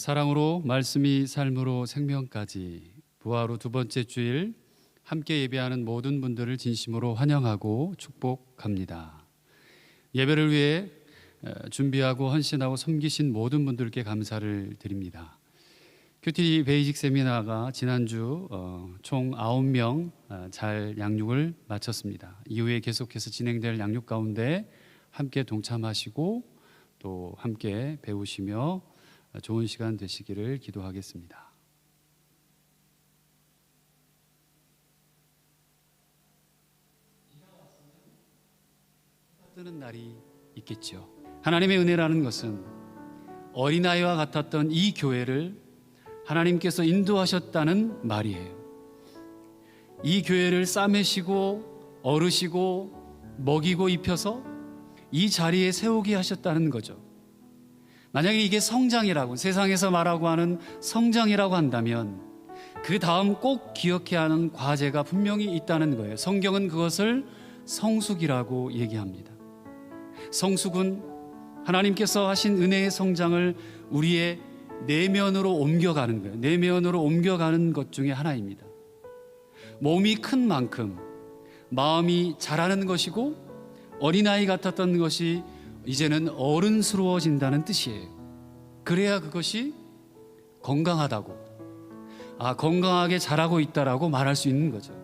사랑으로 말씀이 삶으로 생명까지 부활 후 두 번째 주일 함께 예배하는 모든 분들을 진심으로 환영하고 축복합니다. 예배를 위해 준비하고 헌신하고 섬기신 모든 분들께 감사를 드립니다. 큐티 베이직 세미나가 지난주 총 9명 잘 양육을 마쳤습니다. 이후에 계속해서 진행될 양육 가운데 함께 동참하시고 또 함께 배우시며 좋은 시간 되시기를 기도하겠습니다. 뜨는 날이 있겠죠. 하나님의 은혜라는 것은 어린아이와 같았던 이 교회를 하나님께서 인도하셨다는 말이에요. 이 교회를 싸매시고 어르시고 먹이고 입혀서 이 자리에 세우게 하셨다는 거죠. 만약에 이게 성장이라고, 세상에서 말하고 하는 성장이라고 한다면 그 다음 꼭 기억해야 하는 과제가 분명히 있다는 거예요. 성경은 그것을 성숙이라고 얘기합니다. 성숙은 하나님께서 하신 은혜의 성장을 우리의 내면으로 옮겨가는 거예요. 내면으로 옮겨가는 것 중에 하나입니다. 몸이 큰 만큼 마음이 자라는 것이고 어린아이 같았던 것이 이제는 어른스러워진다는 뜻이에요. 그래야 그것이 건강하다고, 건강하게 자라고 있다라고 말할 수 있는 거죠.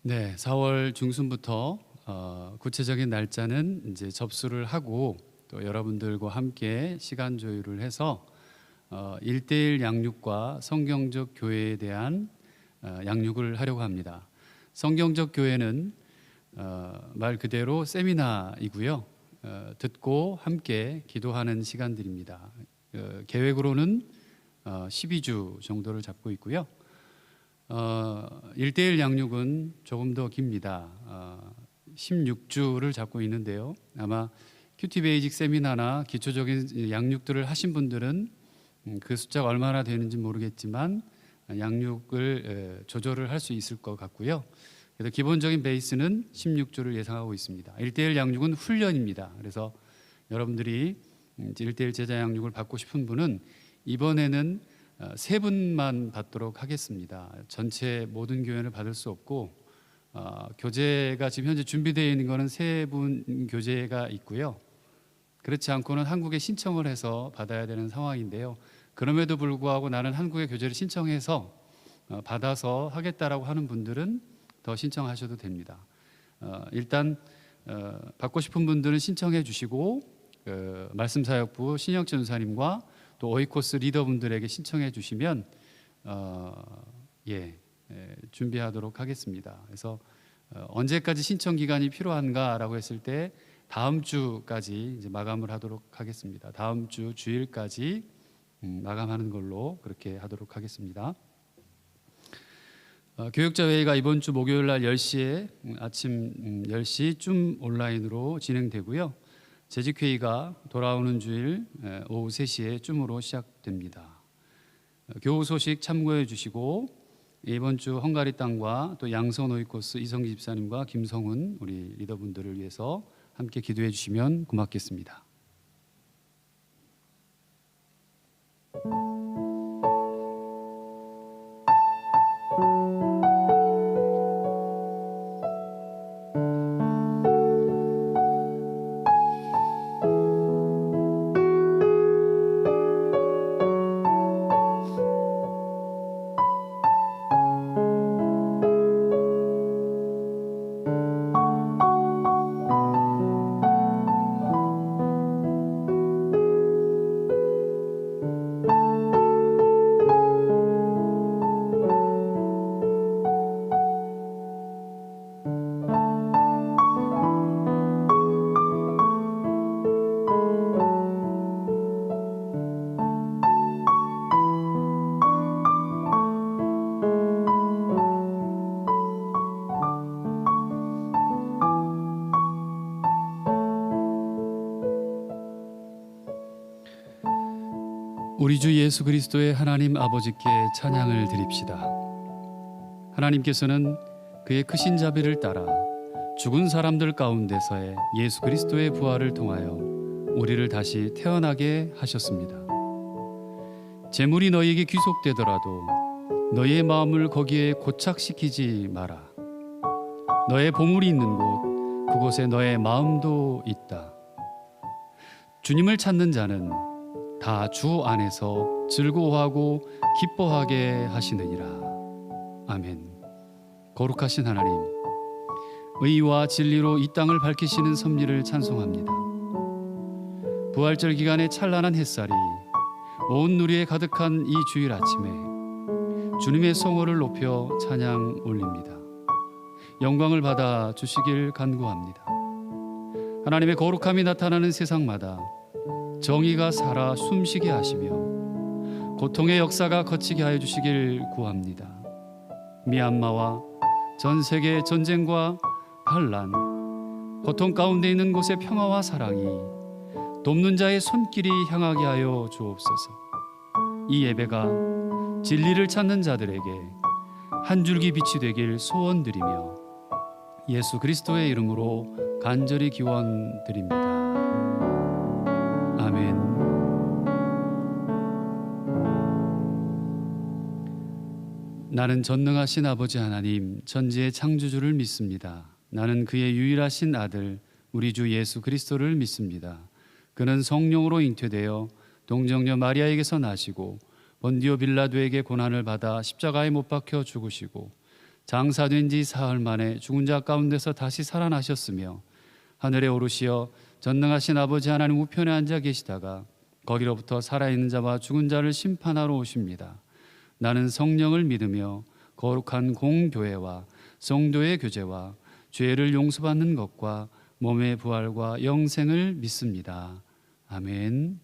네, 4월 중순부터 구체적인 날짜는 이제 접수를 하고 또 여러분들과 함께 시간 조율을 해서 1:1 양육과 성경적 교회에 대한 양육을 하려고 합니다. 성경적 교회는 말 그대로 세미나이고요. 듣고 함께 기도하는 시간들입니다. 계획으로는 12주 정도를 잡고 있고요. 1:1 양육은 조금 더 깁니다. 16주를 잡고 있는데요. 아마 큐티 베이직 세미나나 기초적인 양육들을 하신 분들은 그 숫자가 얼마나 되는지 모르겠지만 양육을 조절을 할 수 있을 것 같고요. 그래서 기본적인 베이스는 16주를 예상하고 있습니다. 1:1 양육은 훈련입니다. 그래서 여러분들이 1:1 제자 양육을 받고 싶은 분은 이번에는 3분만 받도록 하겠습니다. 전체 모든 교회를 받을 수 없고 교재가 지금 현재 준비되어 있는 것은 3분 교재가 있고요. 그렇지 않고는 한국에 신청을 해서 받아야 되는 상황인데요. 그럼에도 불구하고 나는 한국의 교재를 신청해서 받아서 하겠다라고 하는 분들은 더 신청하셔도 됩니다. 일단 받고 싶은 분들은 신청해 주시고 말씀사역부 신혁 전사님과 또 오이코스 리더분들에게 신청해 주시면 준비하도록 하겠습니다. 그래서 언제까지 신청 기간이 필요한가라고 했을 때 다음 주까지 이제 마감을 하도록 하겠습니다. 다음 주 주일까지 마감하는 걸로 그렇게 하도록 하겠습니다. 교육자 회의가 이번 주 목요일 날 10시에 아침 10시쯤 온라인으로 진행되고요. 재직회의가 돌아오는 주일 오후 3시에 쯤으로 시작됩니다. 교우 소식 참고해 주시고 이번 주 헝가리 땅과 또 양선 오이코스 이성기 집사님과 김성훈 우리 리더분들을 위해서 함께 기도해 주시면 고맙겠습니다. 우리 주 예수 그리스도의 하나님 아버지께 찬양을 드립시다. 하나님께서는 그의 크신 자비를 따라 죽은 사람들 가운데서의 예수 그리스도의 부활을 통하여 우리를 다시 태어나게 하셨습니다. 재물이 너희에게 귀속되더라도 너희의 마음을 거기에 고착시키지 마라. 너의 보물이 있는 곳, 그곳에 너의 마음도 있다. 주님을 찾는 자는 다 주 안에서 즐거워하고 기뻐하게 하시느니라. 아멘. 거룩하신 하나님, 의와 진리로 이 땅을 밝히시는 섭리를 찬송합니다. 부활절 기간의 찬란한 햇살이 온 누리에 가득한 이 주일 아침에 주님의 성호를 높여 찬양 올립니다. 영광을 받아 주시길 간구합니다. 하나님의 거룩함이 나타나는 세상마다 정의가 살아 숨쉬게 하시며 고통의 역사가 거치게 하여 주시길 구합니다. 미얀마와 전 세계 전쟁과 반란, 고통 가운데 있는 곳의 평화와 사랑이 돕는 자의 손길이 향하게 하여 주옵소서. 이 예배가 진리를 찾는 자들에게 한 줄기 빛이 되길 소원드리며 예수 그리스도의 이름으로 간절히 기원드립니다. 아멘. 나는 전능하신 아버지 하나님, 천지의 창조주를 믿습니다. 나는 그의 유일하신 아들, 우리 주 예수 그리스도를 믿습니다. 그는 성령으로 잉태되어 동정녀 마리아에게서 나시고 본디오 빌라도에게 고난을 받아 십자가에 못 박혀 죽으시고 장사된 지 사흘 만에 죽은 자 가운데서 다시 살아나셨으며 하늘에 오르시어 전능하신 아버지 하나님 우편에 앉아 계시다가 거기로부터 살아있는 자와 죽은 자를 심판하러 오십니다. 나는 성령을 믿으며 거룩한 공교회와 성도의 교제와 죄를 용서받는 것과 몸의 부활과 영생을 믿습니다. 아멘.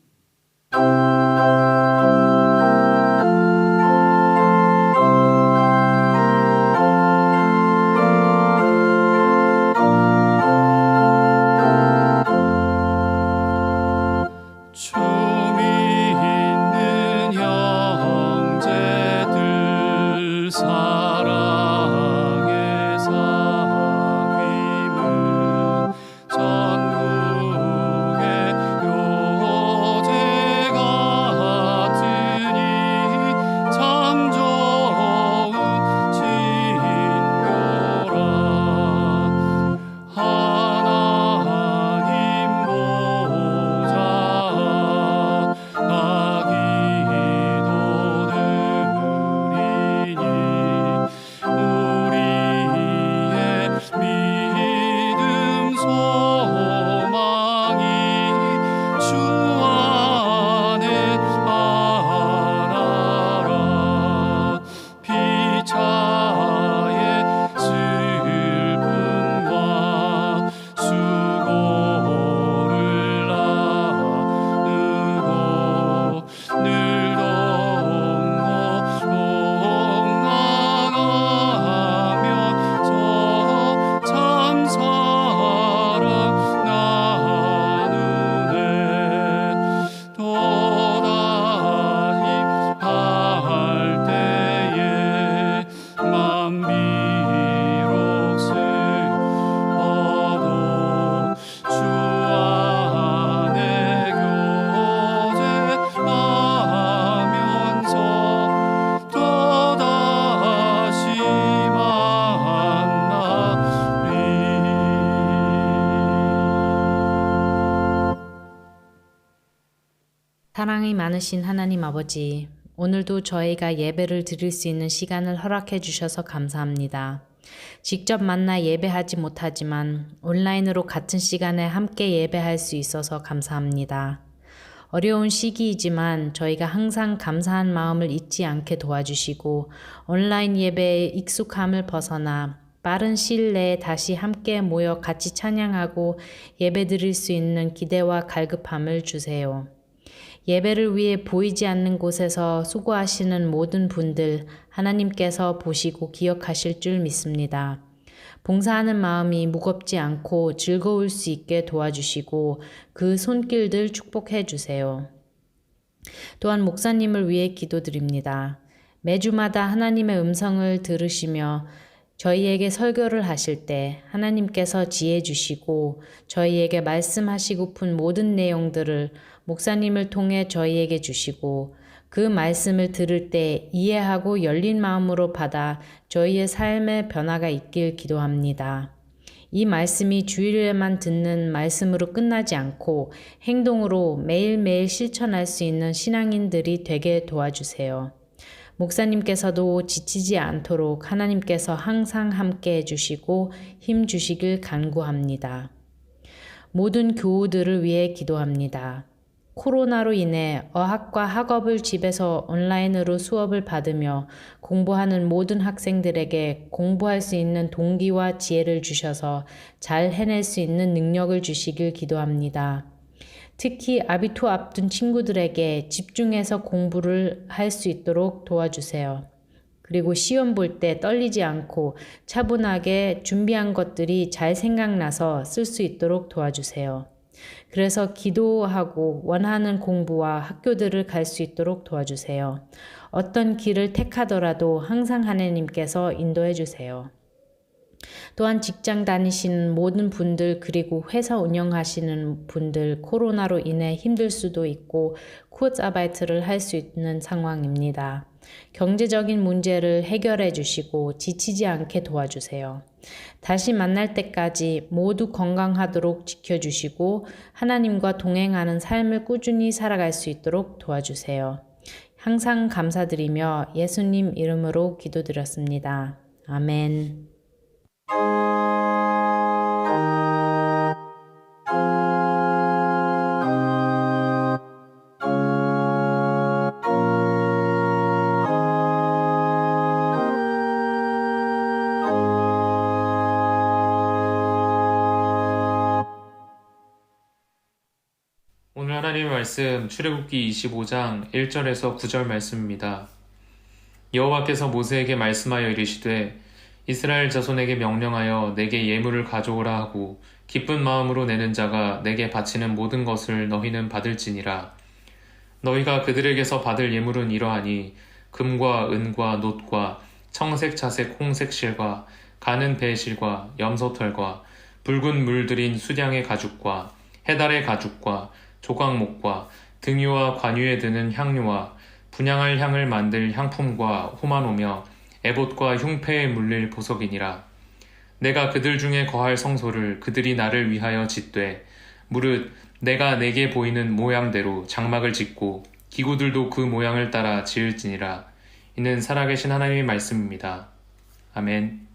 사랑이 많으신 하나님 아버지, 오늘도 저희가 예배를 드릴 수 있는 시간을 허락해 주셔서 감사합니다. 직접 만나 예배하지 못하지만 온라인으로 같은 시간에 함께 예배할 수 있어서 감사합니다. 어려운 시기이지만 저희가 항상 감사한 마음을 잊지 않게 도와주시고 온라인 예배의 익숙함을 벗어나 빠른 시일 내에 다시 함께 모여 같이 찬양하고 예배드릴 수 있는 기대와 갈급함을 주세요. 예배를 위해 보이지 않는 곳에서 수고하시는 모든 분들 하나님께서 보시고 기억하실 줄 믿습니다. 봉사하는 마음이 무겁지 않고 즐거울 수 있게 도와주시고 그 손길들 축복해 주세요. 또한 목사님을 위해 기도드립니다. 매주마다 하나님의 음성을 들으시며 저희에게 설교를 하실 때 하나님께서 지혜 주시고 저희에게 말씀하시고픈 모든 내용들을 목사님을 통해 저희에게 주시고 그 말씀을 들을 때 이해하고 열린 마음으로 받아 저희의 삶에 변화가 있길 기도합니다. 이 말씀이 주일에만 듣는 말씀으로 끝나지 않고 행동으로 매일매일 실천할 수 있는 신앙인들이 되게 도와주세요. 목사님께서도 지치지 않도록 하나님께서 항상 함께 해주시고 힘 주시길 간구합니다. 모든 교우들을 위해 기도합니다. 코로나로 인해 어학과 학업을 집에서 온라인으로 수업을 받으며 공부하는 모든 학생들에게 공부할 수 있는 동기와 지혜를 주셔서 잘 해낼 수 있는 능력을 주시길 기도합니다. 특히 아비투 앞둔 친구들에게 집중해서 공부를 할 수 있도록 도와주세요. 그리고 시험 볼 때 떨리지 않고 차분하게 준비한 것들이 잘 생각나서 쓸 수 있도록 도와주세요. 그래서 기도하고 원하는 공부와 학교들을 갈 수 있도록 도와주세요. 어떤 길을 택하더라도 항상 하나님께서 인도해 주세요. 또한 직장 다니시는 모든 분들 그리고 회사 운영하시는 분들 코로나로 인해 힘들 수도 있고 쿠르츠아바이트를 할 수 있는 상황입니다. 경제적인 문제를 해결해 주시고 지치지 않게 도와주세요. 다시 만날 때까지 모두 건강하도록 지켜주시고 하나님과 동행하는 삶을 꾸준히 살아갈 수 있도록 도와주세요. 항상 감사드리며 예수님 이름으로 기도드렸습니다. 아멘. 오늘 하나님의 말씀 출애굽기 25장 1절에서 9절 말씀입니다. 여호와께서 모세에게 말씀하여 이르시되 이스라엘 자손에게 명령하여 내게 예물을 가져오라 하고 기쁜 마음으로 내는 자가 내게 바치는 모든 것을 너희는 받을지니라. 너희가 그들에게서 받을 예물은 이러하니 금과 은과 놋과 청색 자색 홍색 실과 가는 배 실과 염소털과 붉은 물들인 수량의 가죽과 해달의 가죽과 조각목과 등유와 관유에 드는 향료와 분향할 향을 만들 향품과 호마노며 에봇과 흉패에 물릴 보석이니라. 내가 그들 중에 거할 성소를 그들이 나를 위하여 짓되 무릇 내가 내게 보이는 모양대로 장막을 짓고 기구들도 그 모양을 따라 지을지니라. 이는 살아계신 하나님의 말씀입니다. 아멘.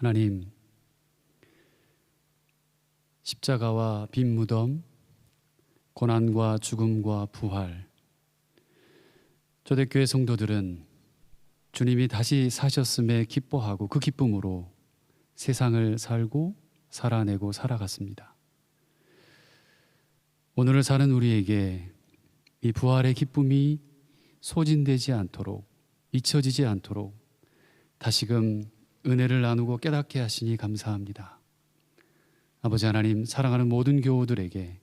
하나님, 십자가와 빈 무덤, 고난과 죽음과 부활, 초대교회 성도들은 주님이 다시 사셨음에 기뻐하고 그 기쁨으로 세상을 살고 살아내고 살아갔습니다. 오늘을 사는 우리에게 이 부활의 기쁨이 소진되지 않도록, 잊혀지지 않도록 다시금 은혜를 나누고 깨닫게 하시니 감사합니다. 아버지 하나님, 사랑하는 모든 교우들에게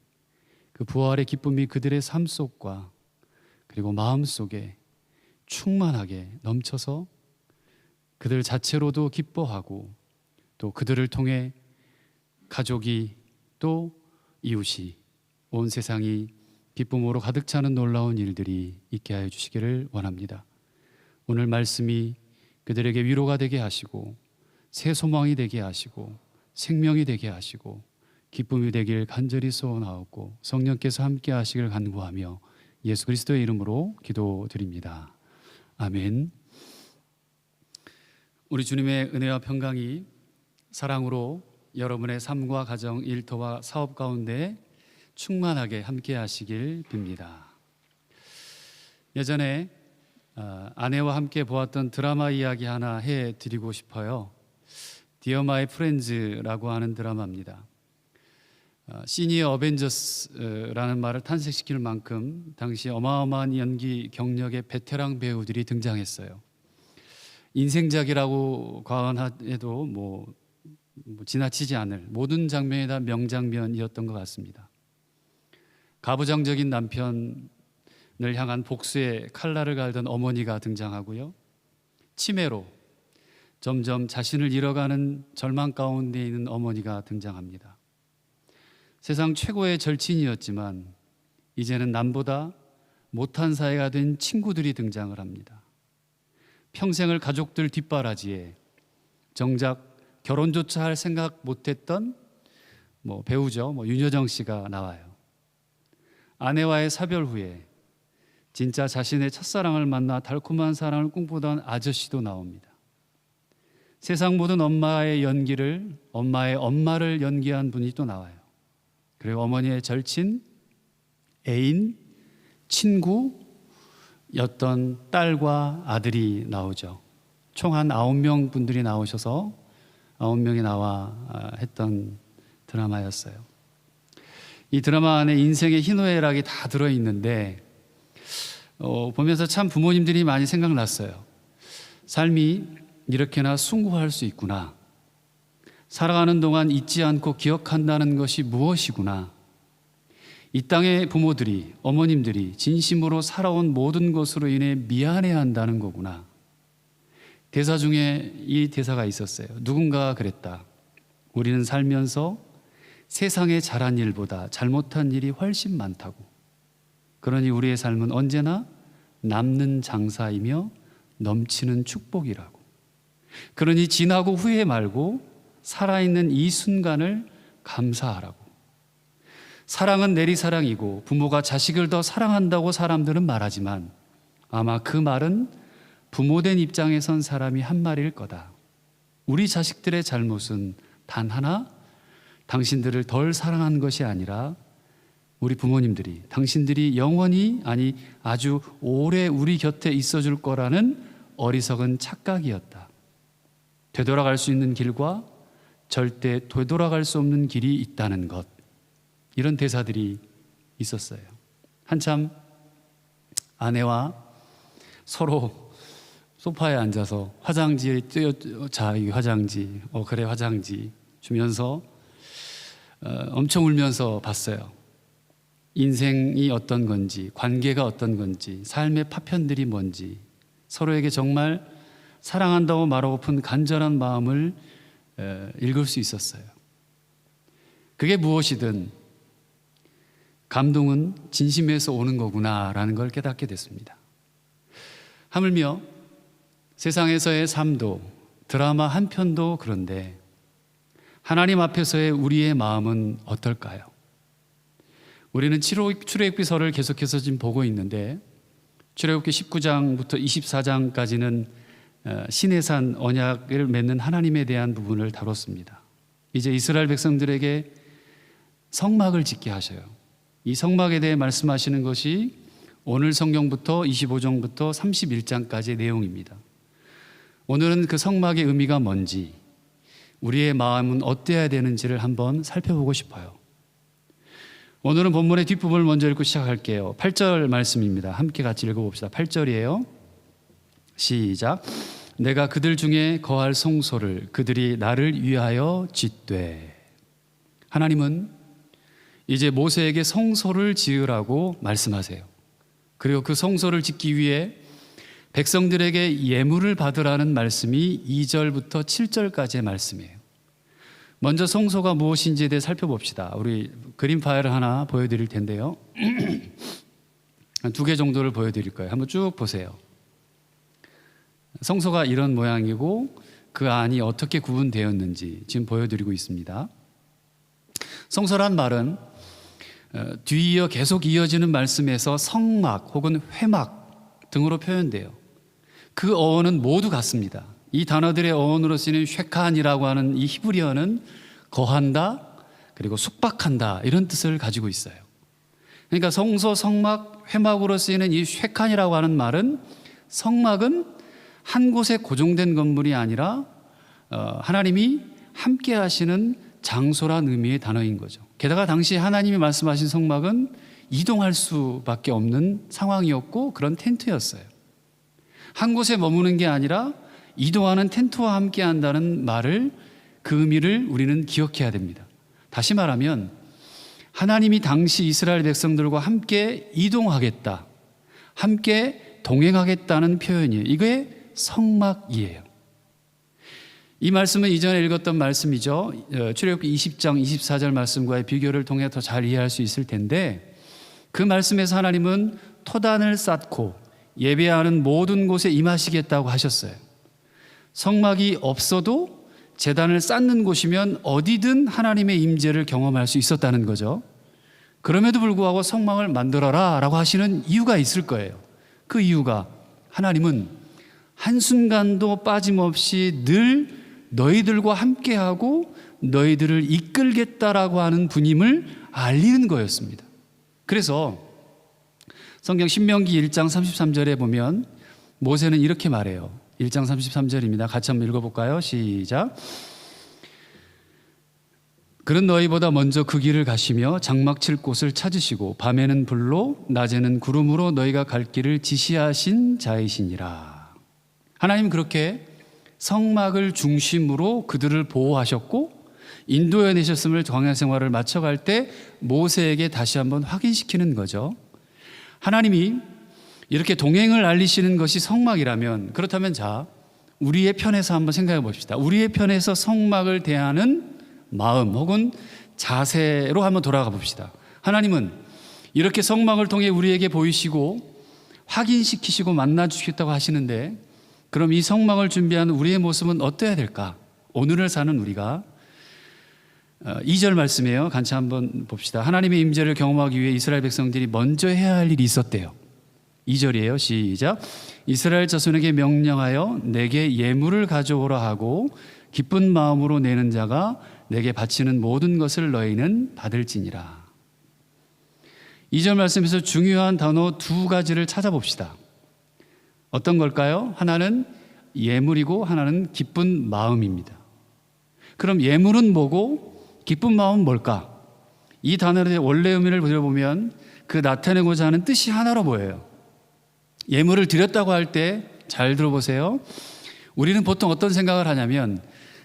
그 부활의 기쁨이 그들의 삶 속과 그리고 마음 속에 충만하게 넘쳐서 그들 자체로도 기뻐하고 또 그들을 통해 가족이 또 이웃이 온 세상이 기쁨으로 가득 차는 놀라운 일들이 있게 하여 주시기를 원합니다. 오늘 말씀이 그들에게 위로가 되게 하시고 새 소망이 되게 하시고 생명이 되게 하시고 기쁨이 되길 간절히 소원하옵고 성령께서 함께 하시길 간구하며 예수 그리스도의 이름으로 기도드립니다. 아멘. 우리 주님의 은혜와 평강이 사랑으로 여러분의 삶과 가정, 일터와 사업 가운데 충만하게 함께 하시길 빕니다. 예전에 아내와 함께 보았던 드라마 이야기 하나 해드리고 싶어요. Dear My Friends라고 하는 드라마입니다. 시니어 어벤져스라는 말을 탄생시킬 만큼 당시 어마어마한 연기 경력의 베테랑 배우들이 등장했어요. 인생작이라고 과언해도 뭐 지나치지 않을 모든 장면이 다 명장면이었던 것 같습니다. 가부장적인 남편을 향한 복수의 칼날을 갈던 어머니가 등장하고요. 치매로 점점 자신을 잃어가는 절망 가운데 있는 어머니가 등장합니다. 세상 최고의 절친이었지만 이제는 남보다 못한 사이가 된 친구들이 등장을 합니다. 평생을 가족들 뒷바라지에 정작 결혼조차 할 생각 못했던 배우죠. 윤여정 씨가 나와요. 아내와의 사별 후에 진짜 자신의 첫사랑을 만나 달콤한 사랑을 꿈꾸던 아저씨도 나옵니다. 세상 모든 엄마의 연기를, 엄마의 엄마를 연기한 분이 또 나와요. 그리고 어머니의 절친, 애인, 친구였던 딸과 아들이 나오죠. 총 한 9명 분들이 나오셔서 9명이 나와 했던 드라마였어요. 이 드라마 안에 인생의 희노애락이 다 들어있는데 보면서 참 부모님들이 많이 생각났어요. 삶이 이렇게나 숭고할 수 있구나. 살아가는 동안 잊지 않고 기억한다는 것이 무엇이구나. 이 땅의 부모들이, 어머님들이 진심으로 살아온 모든 것으로 인해 미안해한다는 거구나. 대사 중에 이 대사가 있었어요. 누군가가 그랬다. 우리는 살면서 세상에 잘한 일보다 잘못한 일이 훨씬 많다고. 그러니 우리의 삶은 언제나 남는 장사이며 넘치는 축복이라고. 그러니 지나고 후회 말고 살아있는 이 순간을 감사하라고. 사랑은 내리사랑이고 부모가 자식을 더 사랑한다고 사람들은 말하지만 아마 그 말은 부모된 입장에 선 사람이 한 말일 거다. 우리 자식들의 잘못은 단 하나, 당신들을 덜 사랑한 것이 아니라 우리 부모님들이 당신들이 영원히, 아니 아주 오래 우리 곁에 있어 줄 거라는 어리석은 착각이었다. 되돌아갈 수 있는 길과 절대 되돌아갈 수 없는 길이 있다는 것. 이런 대사들이 있었어요. 한참 아내와 서로 소파에 앉아서 화장지에 자, 이 화장지, 그래 화장지 주면서 엄청 울면서 봤어요. 인생이 어떤 건지, 관계가 어떤 건지, 삶의 파편들이 뭔지, 서로에게 정말 사랑한다고 말하고픈 간절한 마음을 읽을 수 있었어요. 그게 무엇이든 감동은 진심에서 오는 거구나라는 걸 깨닫게 됐습니다. 하물며 세상에서의 삶도, 드라마 한 편도 그런데 하나님 앞에서의 우리의 마음은 어떨까요? 우리는 출애굽기서를 계속해서 지금 보고 있는데 출애굽기 19장부터 24장까지는 시내산 언약을 맺는 하나님에 대한 부분을 다뤘습니다. 이제 이스라엘 백성들에게 성막을 짓게 하셔요. 이 성막에 대해 말씀하시는 것이 오늘 성경부터 25장부터 31장까지의 내용입니다. 오늘은 그 성막의 의미가 뭔지, 우리의 마음은 어때야 되는지를 한번 살펴보고 싶어요. 오늘은 본문의 뒷부분을 먼저 읽고 시작할게요. 8절 말씀입니다. 함께 같이 읽어봅시다. 8절이에요. 시작. 내가 그들 중에 거할 성소를 그들이 나를 위하여 짓되. 하나님은 이제 모세에게 성소를 지으라고 말씀하세요. 그리고 그 성소를 짓기 위해 백성들에게 예물을 받으라는 말씀이 2절부터 7절까지의 말씀이에요. 먼저 성소가 무엇인지에 대해 살펴봅시다. 우리 그림 파일을 하나 보여드릴 텐데요. 한 2개 정도를 보여드릴 거예요. 한번 쭉 보세요. 성소가 이런 모양이고 그 안이 어떻게 구분되었는지 지금 보여드리고 있습니다. 성소란 말은 뒤이어 계속 이어지는 말씀에서 성막 혹은 회막 등으로 표현돼요. 그 어원은 모두 같습니다. 이 단어들의 어원으로 쓰이는 쉐칸이라고 하는 이 히브리어는 거한다, 그리고 숙박한다 이런 뜻을 가지고 있어요. 그러니까 성소, 성막, 회막으로 쓰이는 이 쉐칸이라고 하는 말은 성막은 한 곳에 고정된 건물이 아니라 하나님이 함께 하시는 장소란 의미의 단어인 거죠. 게다가 당시 하나님이 말씀하신 성막은 이동할 수밖에 없는 상황이었고 그런 텐트였어요. 한 곳에 머무는 게 아니라 이동하는 텐트와 함께 한다는 말을, 그 의미를 우리는 기억해야 됩니다. 다시 말하면 하나님이 당시 이스라엘 백성들과 함께 이동하겠다, 함께 동행하겠다는 표현이에요. 이게 성막이에요. 이 말씀은 이전에 읽었던 말씀이죠. 출애굽기 20장 24절 말씀과의 비교를 통해 더 잘 이해할 수 있을 텐데, 그 말씀에서 하나님은 토단을 쌓고 예배하는 모든 곳에 임하시겠다고 하셨어요. 성막이 없어도 제단을 쌓는 곳이면 어디든 하나님의 임재를 경험할 수 있었다는 거죠. 그럼에도 불구하고 성막을 만들어라 라고 하시는 이유가 있을 거예요. 그 이유가 하나님은 한순간도 빠짐없이 늘 너희들과 함께하고 너희들을 이끌겠다라고 하는 분임을 알리는 거였습니다. 그래서 성경 신명기 1장 33절에 보면 모세는 이렇게 말해요. 1장 33절입니다. 같이 한번 읽어볼까요? 시작. 그는 너희보다 먼저 그 길을 가시며 장막 칠 곳을 찾으시고 밤에는 불로 낮에는 구름으로 너희가 갈 길을 지시하신 자이시니라. 하나님은 그렇게 성막을 중심으로 그들을 보호하셨고 인도해 내셨음을 광야 생활을 마쳐갈 때 모세에게 다시 한번 확인시키는 거죠. 하나님이 이렇게 동행을 알리시는 것이 성막이라면, 그렇다면 자, 우리의 편에서 한번 생각해 봅시다. 우리의 편에서 성막을 대하는 마음 혹은 자세로 한번 돌아가 봅시다. 하나님은 이렇게 성막을 통해 우리에게 보이시고 확인시키시고 만나주시겠다고 하시는데, 그럼 이 성막을 준비하는 우리의 모습은 어때야 될까? 오늘을 사는 우리가 2절 말씀이에요. 같이 한번 봅시다. 하나님의 임재를 경험하기 위해 이스라엘 백성들이 먼저 해야 할 일이 있었대요. 2절이에요. 시작. 이스라엘 자손에게 명령하여 내게 예물을 가져오라 하고 기쁜 마음으로 내는 자가 내게 바치는 모든 것을 너희는 받을지니라. 2절 말씀에서 중요한 단어 2가지를 찾아봅시다. 어떤 걸까요? 하나는 예물이고 하나는 기쁜 마음입니다. 그럼 예물은 뭐고 기쁜 마음은 뭘까? 이 단어의 원래 의미를 들어보면 그 나타내고자 하는 뜻이 하나로 보여요. 예물을 드렸다고 할 때 잘 들어보세요. 우리는 보통 어떤 생각을 하냐면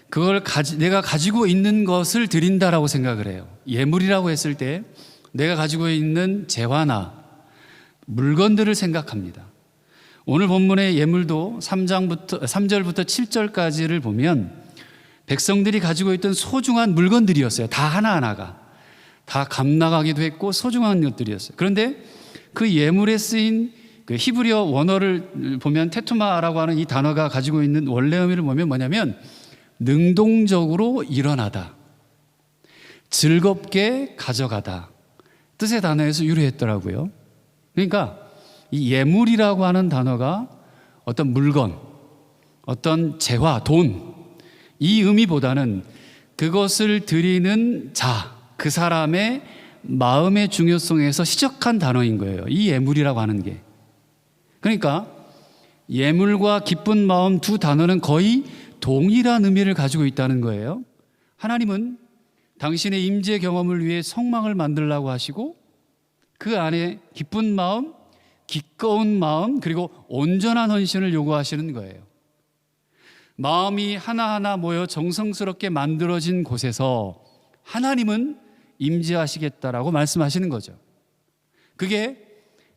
그걸 내가 가지고 있는 것을 드린다라고 생각을 해요. 예물이라고 했을 때 내가 가지고 있는 재화나 물건들을 생각합니다. 오늘 본문의 예물도 3절부터 7절까지를 보면 백성들이 가지고 있던 소중한 물건들이었어요. 다 하나하나가 다 값나가기도 했고 소중한 것들이었어요. 그런데 그 예물에 쓰인 그 히브리어 원어를 보면 테투마라고 하는 이 단어가 가지고 있는 원래 의미를 보면 뭐냐면 능동적으로 일어나다, 즐겁게 가져가다 뜻의 단어에서 유래했더라고요. 그러니까 이 예물이라고 하는 단어가 어떤 물건 어떤 재화, 돈, 이 의미보다는 그것을 드리는 자, 그 사람의 마음의 중요성에서 시작한 단어인 거예요. 이 예물이라고 하는 게. 그러니까 예물과 기쁜 마음 두 단어는 거의 동일한 의미를 가지고 있다는 거예요. 하나님은 당신의 임재 경험을 위해 성막을 만들라고 하시고 그 안에 기쁜 마음, 기꺼운 마음, 그리고 온전한 헌신을 요구하시는 거예요. 마음이 하나하나 모여 정성스럽게 만들어진 곳에서 하나님은 임재하시겠다라고 말씀하시는 거죠. 그게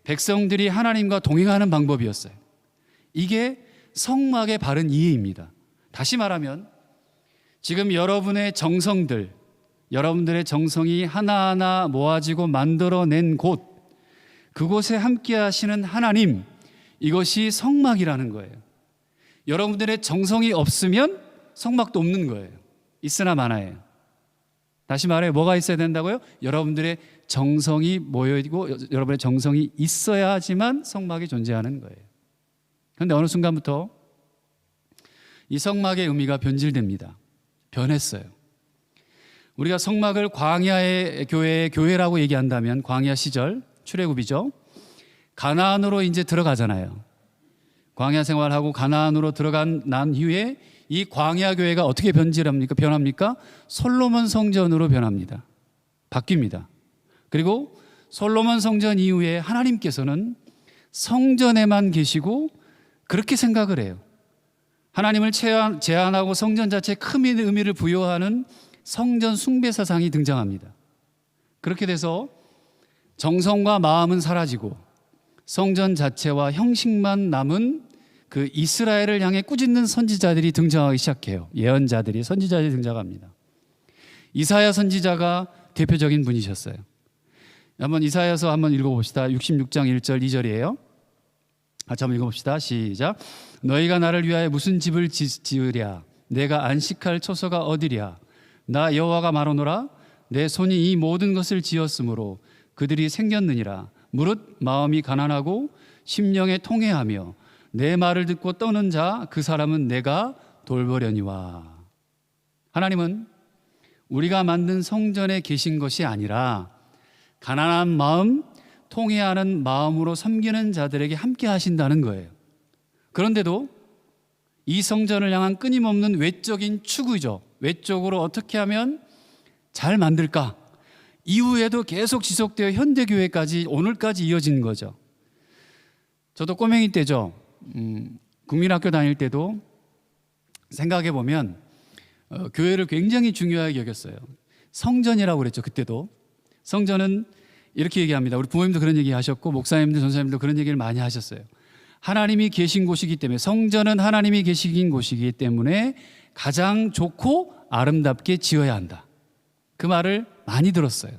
백성들이 하나님과 동행하는 방법이었어요. 이게 성막의 바른 이해입니다. 다시 말하면 지금 여러분의 정성들, 여러분들의 정성이 하나하나 모아지고 만들어낸 곳, 그곳에 함께 하시는 하나님, 이것이 성막이라는 거예요. 여러분들의 정성이 없으면 성막도 없는 거예요. 있으나 마나예요. 다시 말해 뭐가 있어야 된다고요? 여러분들의 정성이 모여있고 여러분의 정성이 있어야지만 성막이 존재하는 거예요. 그런데 어느 순간부터 이 성막의 의미가 변질됩니다. 변했어요. 우리가 성막을 광야의 교회라고 얘기한다면 광야 시절 출애굽이죠. 가나안으로 이제 들어가잖아요. 광야 생활하고 가나안으로 들어간 난 이후에 이 광야 교회가 어떻게 변합니까? 솔로몬 성전으로 변합니다. 바뀝니다. 그리고 솔로몬 성전 이후에 하나님께서는 성전에만 계시고 그렇게 생각을 해요. 하나님을 제한하고 성전 자체에 큰 의미를 부여하는 성전 숭배 사상이 등장합니다. 그렇게 돼서 정성과 마음은 사라지고 성전 자체와 형식만 남은 그 이스라엘을 향해 꾸짖는 선지자들이 등장하기 시작해요. 예언자들이, 선지자들이 등장합니다. 이사야 선지자가 대표적인 분이셨어요. 한번 이사야서 한번 읽어봅시다. 66장 1절 2절이에요. 같이 한번 읽어봅시다. 시작. 너희가 나를 위하여 무슨 집을 지으랴? 내가 안식할 처소가 어디랴? 나 여호와가 말하노라. 내 손이 이 모든 것을 지었으므로 그들이 생겼느니라. 무릇 마음이 가난하고 심령에 통회하며 내 말을 듣고 떠는 자 그 사람은 내가 돌보려니와. 하나님은 우리가 만든 성전에 계신 것이 아니라 가난한 마음, 통회하는 마음으로 섬기는 자들에게 함께 하신다는 거예요. 그런데도 이 성전을 향한 끊임없는 외적인 추구죠. 외적으로 어떻게 하면 잘 만들까? 이후에도 계속 지속되어 현대교회까지 오늘까지 이어진 거죠. 저도 꼬맹이 때죠. 국민학교 다닐 때도 생각해 보면 교회를 굉장히 중요하게 여겼어요. 성전이라고 그랬죠. 그때도 성전은 이렇게 얘기합니다. 우리 부모님도 그런 얘기 하셨고 목사님들, 전사님도 그런 얘기를 많이 하셨어요. 하나님이 계신 곳이기 때문에, 성전은 하나님이 계신 곳이기 때문에 가장 좋고 아름답게 지어야 한다. 그 말을 많이 들었어요.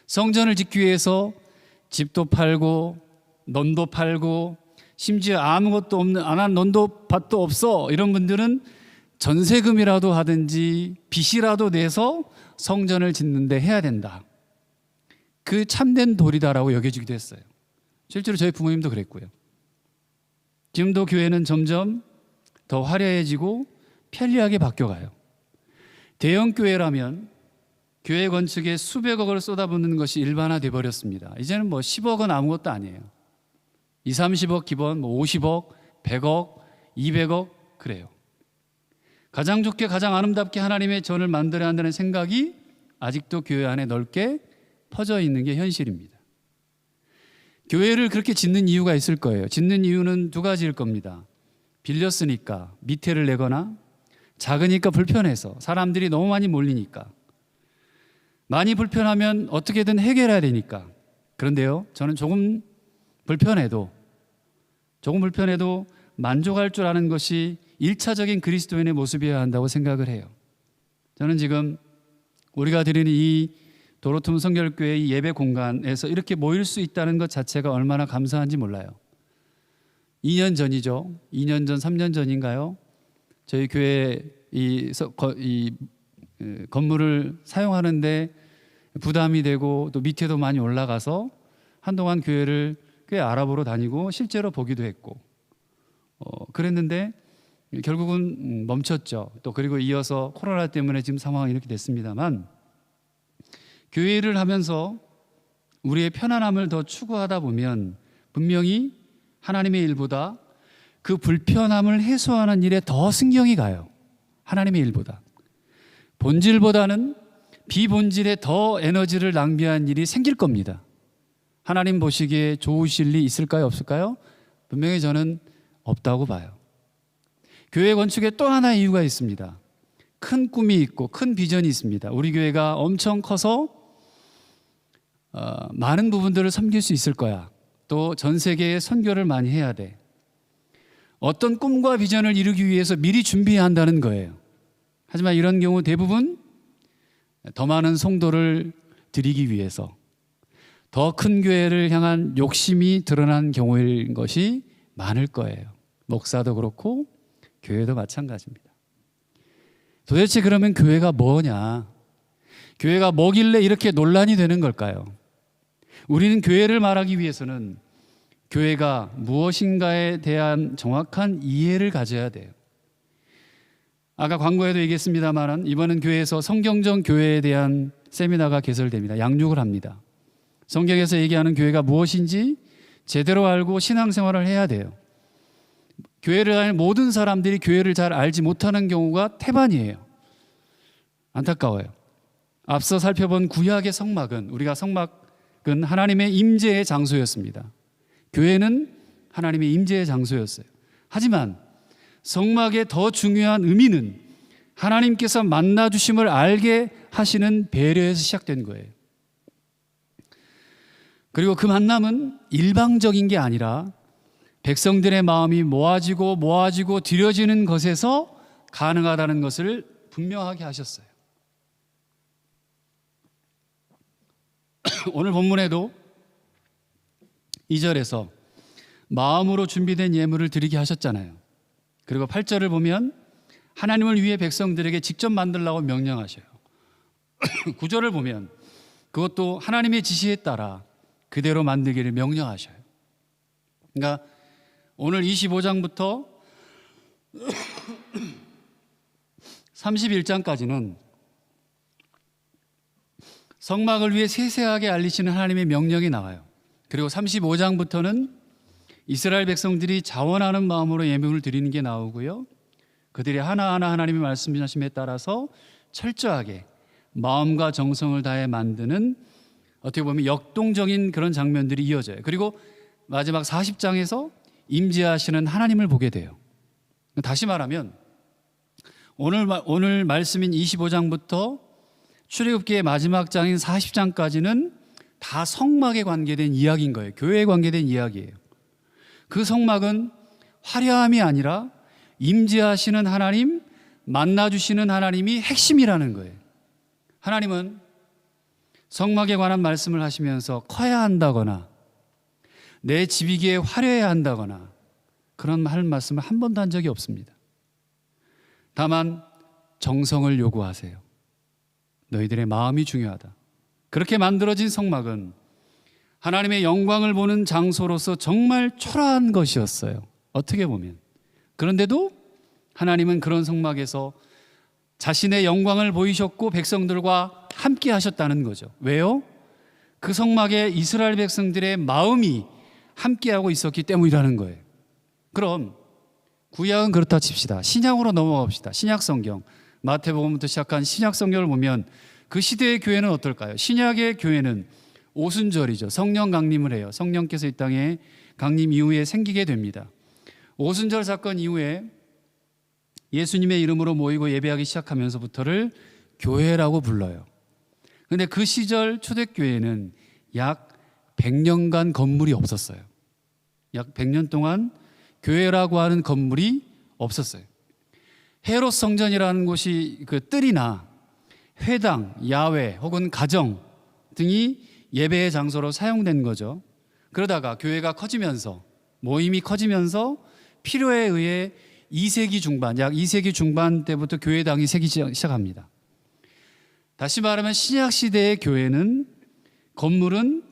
성전을 짓기 위해서 집도 팔고 논도 팔고 심지어 아무것도 없는, 안 한 논도 밭도 없어, 이런 분들은 전세금이라도 하든지 빚이라도 내서 성전을 짓는데 해야 된다. 그 참된 도리다라고 여겨지기도 했어요. 실제로 저희 부모님도 그랬고요. 지금도 교회는 점점 더 화려해지고 편리하게 바뀌어가요. 대형 교회라면 교회 건축에 수백억을 쏟아붓는 것이 일반화돼 버렸습니다. 이제는 뭐 10억은 아무것도 아니에요. 2, 30억 기본, 뭐 50억, 100억, 200억 그래요. 가장 좋게 가장 아름답게 하나님의 전을 만들어야 한다는 생각이 아직도 교회 안에 넓게 퍼져 있는 게 현실입니다. 교회를 그렇게 짓는 이유가 있을 거예요. 짓는 이유는 두 가지일 겁니다. 빌렸으니까, 미태를 내거나 작으니까 불편해서, 사람들이 너무 많이 몰리니까, 많이 불편하면 어떻게든 해결해야 되니까. 그런데요, 저는 조금 불편해도 만족할 줄 아는 것이 1차적인 그리스도인의 모습이어야 한다고 생각을 해요. 저는 지금 우리가 드리는 이 도로툼 성결교회 이 예배 공간에서 이렇게 모일 수 있다는 것 자체가 얼마나 감사한지 몰라요. 2년 전이죠. 2년 전, 3년 전인가요? 저희 교회 이 건물을 사용하는데 부담이 되고 또 밑에도 많이 올라가서 한동안 교회를 꽤 알아보러 다니고 실제로 보기도 했고 그랬는데 결국은 멈췄죠. 또 그리고 이어서 코로나 때문에 지금 상황이 이렇게 됐습니다만, 교회를 하면서 우리의 편안함을 더 추구하다 보면 분명히 하나님의 일보다 그 불편함을 해소하는 일에 더 신경이 가요. 하나님의 일보다. 본질보다는 비본질에 더 에너지를 낭비한 일이 생길 겁니다. 하나님 보시기에 좋으실 리 있을까요? 없을까요? 분명히 저는 없다고 봐요. 교회 건축에 또 하나의 이유가 있습니다. 큰 꿈이 있고 큰 비전이 있습니다. 우리 교회가 엄청 커서 많은 부분들을 섬길 수 있을 거야. 또 전 세계에 선교를 많이 해야 돼. 어떤 꿈과 비전을 이루기 위해서 미리 준비해야 한다는 거예요. 하지만 이런 경우 대부분 더 많은 성도를 드리기 위해서 더 큰 교회를 향한 욕심이 드러난 경우인 것이 많을 거예요. 목사도 그렇고 교회도 마찬가지입니다. 도대체 그러면 교회가 뭐냐? 교회가 뭐길래 이렇게 논란이 되는 걸까요? 우리는 교회를 말하기 위해서는 교회가 무엇인가에 대한 정확한 이해를 가져야 돼요. 아까 광고에도 얘기했습니다만 이번은 교회에서 성경적 교회에 대한 세미나가 개설됩니다. 양육을 합니다. 성경에서 얘기하는 교회가 무엇인지 제대로 알고 신앙생활을 해야 돼요. 교회를 다니는 모든 사람들이 교회를 잘 알지 못하는 경우가 태반이에요. 안타까워요. 앞서 살펴본 구약의 성막은 우리가 성막은 하나님의 임재의 장소였습니다. 교회는 하나님의 임재의 장소였어요. 하지만 성막의 더 중요한 의미는 하나님께서 만나주심을 알게 하시는 배려에서 시작된 거예요. 그리고 그 만남은 일방적인 게 아니라 백성들의 마음이 모아지고 드려지는 것에서 가능하다는 것을 분명하게 하셨어요. 오늘 본문에도 2절에서 마음으로 준비된 예물을 드리게 하셨잖아요. 그리고 8절을 보면 하나님을 위해 백성들에게 직접 만들라고 명령하셔요. 9절을 보면 그것도 하나님의 지시에 따라 그대로 만들기를 명령하셔요. 그러니까 오늘 25장부터 31장까지는 성막을 위해 세세하게 알리시는 하나님의 명령이 나와요. 그리고 35장부터는 이스라엘 백성들이 자원하는 마음으로 예물을 드리는 게 나오고요. 그들이 하나하나 하나님의 말씀하심에 따라서 철저하게 마음과 정성을 다해 만드는 어떻게 보면 역동적인 그런 장면들이 이어져요. 그리고 마지막 40장에서 임재하시는 하나님을 보게 돼요. 다시 말하면 오늘 말씀인 25장부터 출애굽기의 마지막 장인 40장까지는 다 성막에 관계된 이야기인 거예요. 교회에 관계된 이야기예요. 그 성막은 화려함이 아니라 임재하시는 하나님, 만나주시는 하나님이 핵심이라는 거예요. 하나님은 성막에 관한 말씀을 하시면서 커야 한다거나 내 집이기에 화려해야 한다거나 그런 말씀을 한 번도 한 적이 없습니다. 다만 정성을 요구하세요. 너희들의 마음이 중요하다. 그렇게 만들어진 성막은 하나님의 영광을 보는 장소로서 정말 초라한 것이었어요. 어떻게 보면. 그런데도 하나님은 그런 성막에서 자신의 영광을 보이셨고 백성들과 함께 하셨다는 거죠. 왜요? 그 성막에 이스라엘 백성들의 마음이 함께하고 있었기 때문이라는 거예요. 그럼 구약은 그렇다 칩시다. 신약으로 넘어갑시다. 신약 성경, 마태복음부터 시작한 신약 성경을 보면 그 시대의 교회는 어떨까요? 신약의 교회는 오순절이죠. 성령 강림을 해요. 성령께서 이 땅에 강림 이후에 생기게 됩니다. 오순절 사건 이후에 예수님의 이름으로 모이고 예배하기 시작하면서부터를 교회라고 불러요. 그런데 그 시절 초대교회는 약 100년간 건물이 없었어요. 약 100년 동안 교회라고 하는 건물이 없었어요. 헤롯 성전이라는 곳이 그 뜰이나 회당, 야외 혹은 가정 등이 예배의 장소로 사용된 거죠. 그러다가 교회가 커지면서 모임이 커지면서 필요에 의해 2세기 중반, 약 2세기 중반 때부터 교회당이 생기기 시작합니다. 다시 말하면 신약 시대의 교회는 건물은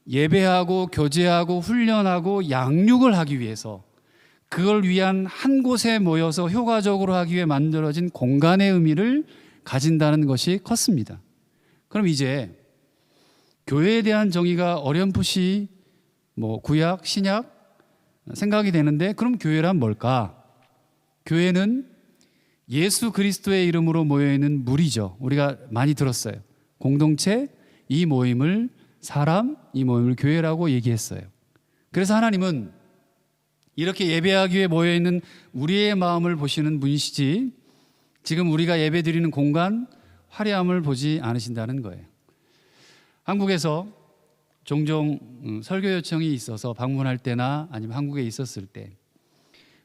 예배하고 교제하고 훈련하고 양육을 하기 위해서 그걸 위한 한 곳에 모여서 효과적으로 하기 위해 만들어진 공간의 의미를 가진다는 것이 컸습니다. 그럼 이제 교회에 대한 정의가 어렴풋이 구약, 신약 생각이 되는데, 그럼 교회란 뭘까? 교회는 예수 그리스도의 이름으로 모여있는 무리죠. 우리가 많이 들었어요. 공동체, 이 모임을 사람, 이 모임을 교회라고 얘기했어요. 그래서 하나님은 이렇게 예배하기 위해 모여있는 우리의 마음을 보시는 분이시지, 지금 우리가 예배 드리는 공간, 화려함을 보지 않으신다는 거예요. 한국에서 종종 설교 요청이 있어서 방문할 때나 아니면 한국에 있었을 때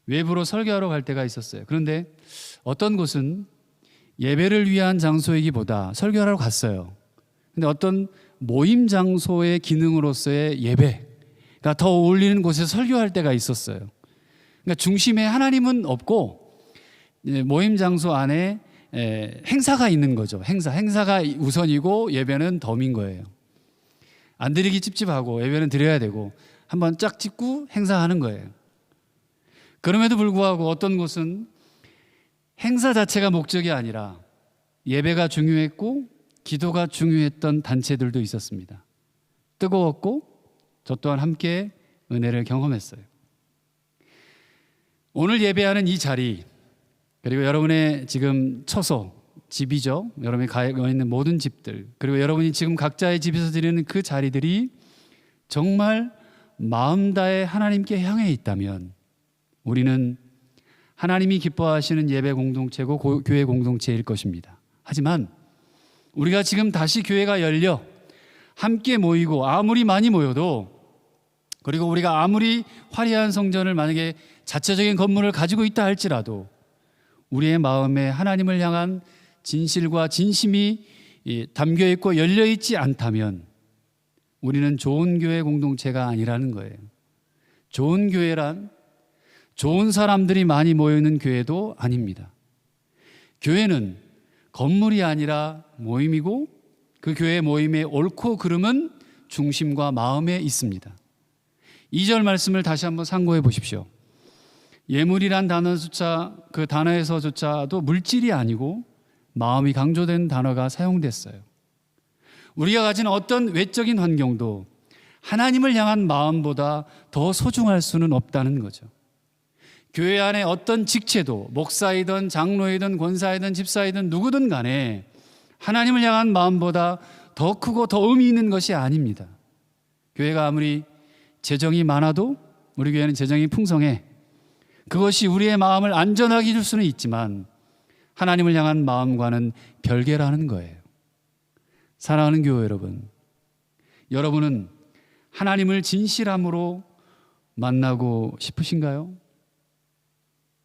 외부로 설교하러 갈 때가 있었어요. 그런데 어떤 곳은 예배를 위한 장소이기보다 설교하러 갔어요. 근데 어떤 모임 장소의 기능으로서의 예배가 더 어울리는 곳에서 설교할 때가 있었어요. 그러니까 중심에 하나님은 없고 모임 장소 안에 행사가 있는 거죠. 행사가 우선이고 예배는 덤인 거예요. 안 드리기 찝찝하고 예배는 드려야 되고 한번 쫙 찍고 행사하는 거예요. 그럼에도 불구하고 어떤 곳은 행사 자체가 목적이 아니라 예배가 중요했고 기도가 중요했던 단체들도 있었습니다. 뜨거웠고 저 또한 함께 은혜를 경험했어요. 오늘 예배하는 이 자리, 그리고 여러분의 지금 처소, 집이죠. 여러분이 가 있는 모든 집들, 그리고 여러분이 지금 각자의 집에서 드리는 그 자리들이 정말 마음 다해 하나님께 향해 있다면 우리는 하나님이 기뻐하시는 예배 공동체고 교회 공동체일 것입니다. 하지만 우리가 지금 다시 교회가 열려 함께 모이고 아무리 많이 모여도, 그리고 우리가 아무리 화려한 성전을 만약에 자체적인 건물을 가지고 있다 할지라도 우리의 마음에 하나님을 향한 진실과 진심이 담겨 있고 열려 있지 않다면 우리는 좋은 교회 공동체가 아니라는 거예요. 좋은 교회란 좋은 사람들이 많이 모여 있는 교회도 아닙니다. 교회는 건물이 아니라 모임이고 그 교회 모임의 옳고 그름은 중심과 마음에 있습니다. 2절 말씀을 다시 한번 상고해 보십시오. 예물이란 단어조차, 그 단어에서조차도 물질이 아니고 마음이 강조된 단어가 사용됐어요. 우리가 가진 어떤 외적인 환경도 하나님을 향한 마음보다 더 소중할 수는 없다는 거죠. 교회 안에 어떤 직체도 목사이든 장로이든 권사이든 집사이든 누구든 간에 하나님을 향한 마음보다 더 크고 더 의미 있는 것이 아닙니다. 교회가 아무리 재정이 많아도, 우리 교회는 재정이 풍성해, 그것이 우리의 마음을 안전하게 해줄 수는 있지만 하나님을 향한 마음과는 별개라는 거예요. 사랑하는 교회 여러분, 여러분은 하나님을 진실함으로 만나고 싶으신가요?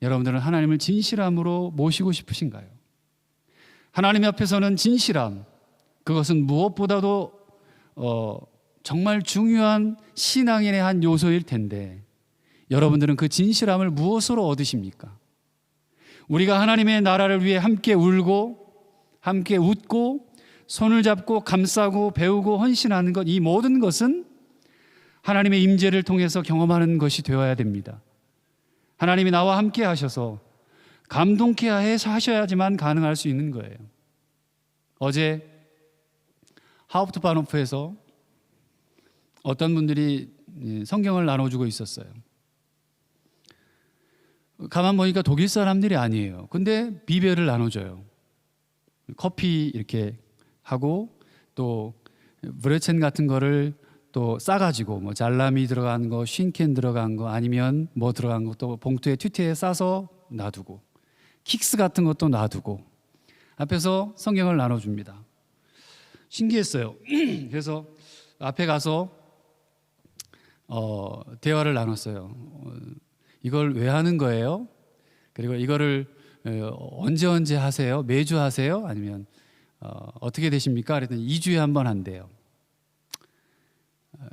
여러분들은 하나님을 진실함으로 모시고 싶으신가요? 하나님 앞에서는 진실함, 그것은 무엇보다도 정말 중요한 신앙인의 한 요소일 텐데, 여러분들은 그 진실함을 무엇으로 얻으십니까? 우리가 하나님의 나라를 위해 함께 울고 함께 웃고 손을 잡고 감싸고 배우고 헌신하는 것, 이 모든 것은 하나님의 임재를 통해서 경험하는 것이 되어야 됩니다. 하나님이 나와 함께 하셔서 감동케 해서 하셔야지만 가능할 수 있는 거예요. 어제 하우프트바노프에서 어떤 분들이 성경을 나눠주고 있었어요. 가만 보니까 독일 사람들이 아니에요. 근데 비별을 나눠줘요. 커피 이렇게 하고 또 브레첸 같은 거를 또 싸가지고 뭐 잘라미 들어간 거, 쉰켄 들어간 거, 아니면 뭐 들어간 거 또 봉투에 튜트에 싸서 놔두고, 킥스 같은 것도 놔두고 앞에서 성경을 나눠줍니다. 신기했어요. 그래서 앞에 가서 대화를 나눴어요. 이걸 왜 하는 거예요? 그리고 이거를 언제 하세요? 매주 하세요? 아니면 어떻게 되십니까? 그랬더니 2주에 한 번 한대요.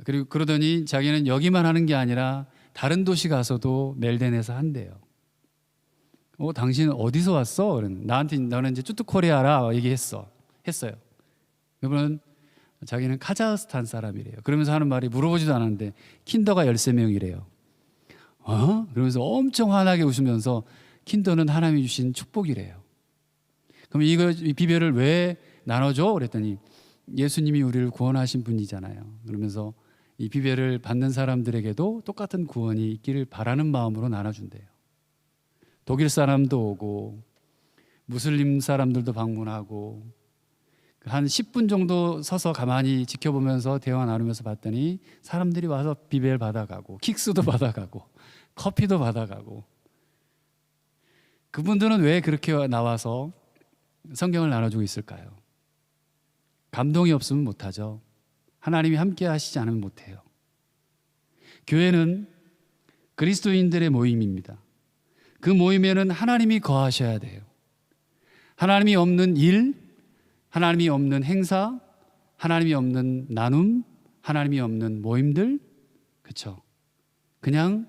그리고 그러더니 자기는 여기만 하는 게 아니라 다른 도시 가서도 멜덴에서 한대요. 당신은 어디서 왔어? 그랬는데 나한테 너는 이제 쭈뚜코리아라 얘기했어요. 그러면 자기는 카자흐스탄 사람이래요. 그러면서 하는 말이, 물어보지도 않았는데 킨더가 13명이래요. 그러면서 엄청 환하게 웃으면서 킨더는 하나님이 주신 축복이래요. 그럼 이 비별을 왜 나눠줘? 그랬더니 예수님이 우리를 구원하신 분이잖아요. 그러면서 이 비별을 받는 사람들에게도 똑같은 구원이 있기를 바라는 마음으로 나눠준대요. 독일 사람도 오고 무슬림 사람들도 방문하고 한 10분 정도 서서 가만히 지켜보면서 대화 나누면서 봤더니 사람들이 와서 비별 받아가고 킥스도 받아가고 커피도 받아가고. 그분들은 왜 그렇게 나와서 성경을 나눠주고 있을까요? 감동이 없으면 못하죠. 하나님이 함께 하시지 않으면 못해요. 교회는 그리스도인들의 모임입니다. 그 모임에는 하나님이 거하셔야 돼요. 하나님이 없는 일, 하나님이 없는 행사, 하나님이 없는 나눔, 하나님이 없는 모임들, 그렇죠? 그냥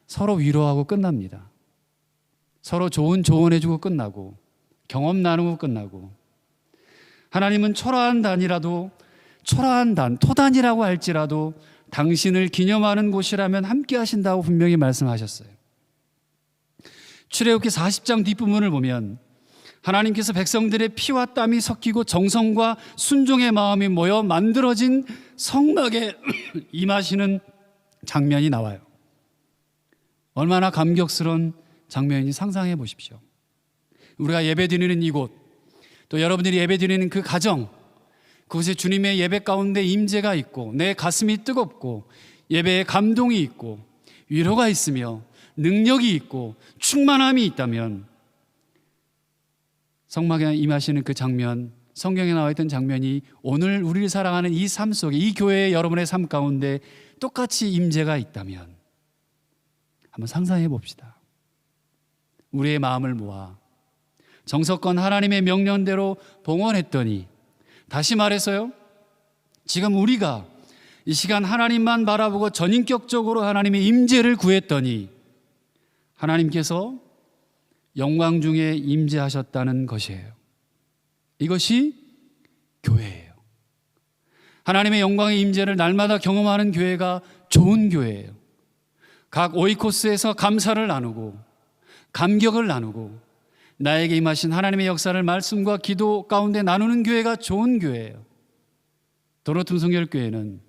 서로 위로하고 끝납니다. 서로 좋은 조언해주고 끝나고 경험 나누고 끝나고. 하나님은 초라한 단이라도 토단이라고 할지라도 당신을 기념하는 곳이라면 함께 하신다고 분명히 말씀하셨어요. 출애굽기 40장 뒷부분을 보면 하나님께서 백성들의 피와 땀이 섞이고 정성과 순종의 마음이 모여 만들어진 성막에 임하시는 장면이 나와요. 얼마나 감격스러운 장면인지 상상해 보십시오. 우리가 예배드리는 이곳, 또 여러분들이 예배드리는 그 가정, 그곳에 주님의 예배 가운데 임재가 있고 내 가슴이 뜨겁고 예배에 감동이 있고 위로가 있으며 능력이 있고 충만함이 있다면 성막에 임하시는 그 장면, 성경에 나와 있던 장면이 오늘 우리를 사랑하는 이 삶 속에, 이 교회의 여러분의 삶 가운데 똑같이 임재가 있다면 한번 상상해 봅시다. 우리의 마음을 모아 정석권 하나님의 명령대로 봉헌했더니, 다시 말해서요, 지금 우리가 이 시간 하나님만 바라보고 전인격적으로 하나님의 임재를 구했더니 하나님께서 영광 중에 임재하셨다는 것이에요. 이것이 교회예요. 하나님의 영광의 임재를 날마다 경험하는 교회가 좋은 교회예요. 각 오이코스에서 감사를 나누고 감격을 나누고 나에게 임하신 하나님의 역사를 말씀과 기도 가운데 나누는 교회가 좋은 교회예요. 도로툼 성결교회는